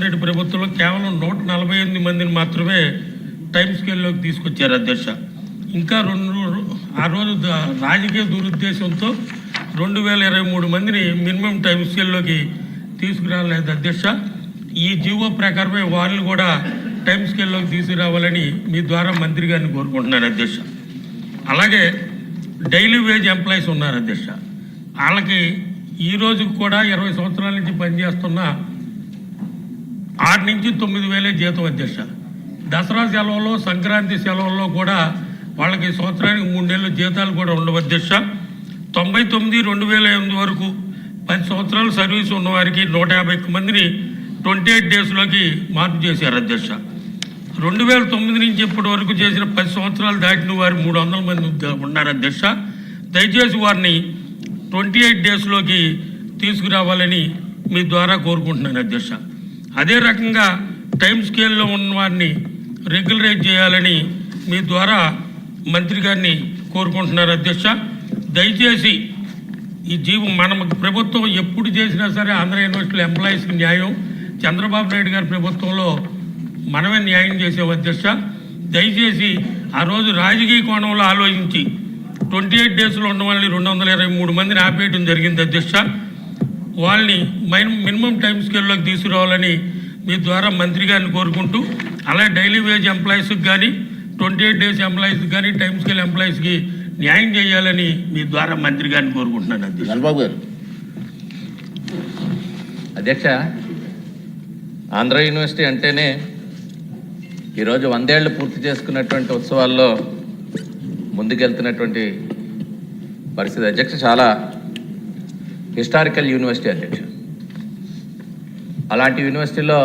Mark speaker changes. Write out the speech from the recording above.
Speaker 1: రెడ్డి ప్రభుత్వంలో కేవలం 148 మందిని మాత్రమే టైం స్కేల్లోకి తీసుకొచ్చారు అధ్యక్ష. ఇంకా ఆ రోజు రాజకీయ దురుద్దేశంతో 2023 మందిని మినిమం టైం స్కేల్లోకి తీసుకురాలేదు అధ్యక్ష. ఈ జీవో ప్రకారమే వాళ్ళని కూడా టైం స్కేల్లోకి తీసుకురావాలని మీ ద్వారా మంత్రి గారిని కోరుకుంటున్నాను అధ్యక్ష. అలాగే డైలీ వేజ్ ఎంప్లాయీస్ ఉన్నారు అధ్యక్ష. వాళ్ళకి ఈ రోజుకి కూడా 20 సంవత్సరాల నుంచి పనిచేస్తున్న 6 నుంచి 9 వేలే జీతం అధ్యక్ష. దసరా సెలవుల్లో సంక్రాంతి సెలవుల్లో కూడా వాళ్ళకి సంవత్సరానికి 3 నెలల జీతాలు కూడా ఉండవు అధ్యక్ష. 99-2008 వరకు 10 సంవత్సరాలు సర్వీస్ ఉన్నవారికి 150 మందిని 28 డేస్లోకి మార్పు చేశారు అధ్యక్ష. 2009 నుంచి ఇప్పటి వరకు చేసిన 10 సంవత్సరాలు దాటిన వారు 300 మంది ఉన్నారు అధ్యక్ష. దయచేసి వారిని 28 డేస్లోకి తీసుకురావాలని మీ ద్వారా కోరుకుంటున్నాను అధ్యక్ష. అదే రకంగా టైం స్కేల్లో ఉన్న వారిని రెగ్యులరైజ్ చేయాలని మీ ద్వారా మంత్రి గారిని కోరుకుంటున్నారు అధ్యక్ష. దయచేసి ఈ మన ప్రభుత్వం ఎప్పుడు చేసినా సరే ఆంధ్ర యూనివర్సిటీ ఎంప్లాయీస్కి న్యాయం, చంద్రబాబు నాయుడు గారి ప్రభుత్వంలో మనమే న్యాయం చేసాం అధ్యక్ష. దయచేసి ఆ రోజు రాజకీయ కోణంలో ఆలోచించి 28 డేస్లో ఉన్న వాళ్ళని 223 మందిని ఆపేయడం జరిగింది అధ్యక్ష. వాళ్ళని మినిమం టైం స్కేల్లోకి తీసుకురావాలని మీ ద్వారా మంత్రి గారిని కోరుకుంటూ, అలాగే డైలీ వేజ్ ఎంప్లాయీస్కి కానీ 28 డేస్ ఎంప్లాయీస్కి కానీ టైం స్కేల్ ఎంప్లాయీస్కి న్యాయం చేయాలని మీ ద్వారా మంత్రి గారిని కోరుకుంటున్నాను అధ్యక్ష.
Speaker 2: చంద్రబాబు గారు.
Speaker 3: అధ్యక్ష, ఆంధ్ర యూనివర్సిటీ అంటేనే ఈరోజు 100 ఏళ్ళు పూర్తి చేసుకున్నటువంటి ఉత్సవాల్లో ముందుకెళ్తున్నటువంటి పరిస్థితి అధ్యక్ష. చాలా హిస్టారికల్ యూనివర్సిటీ అధ్యక్ష. అలాంటి యూనివర్సిటీలో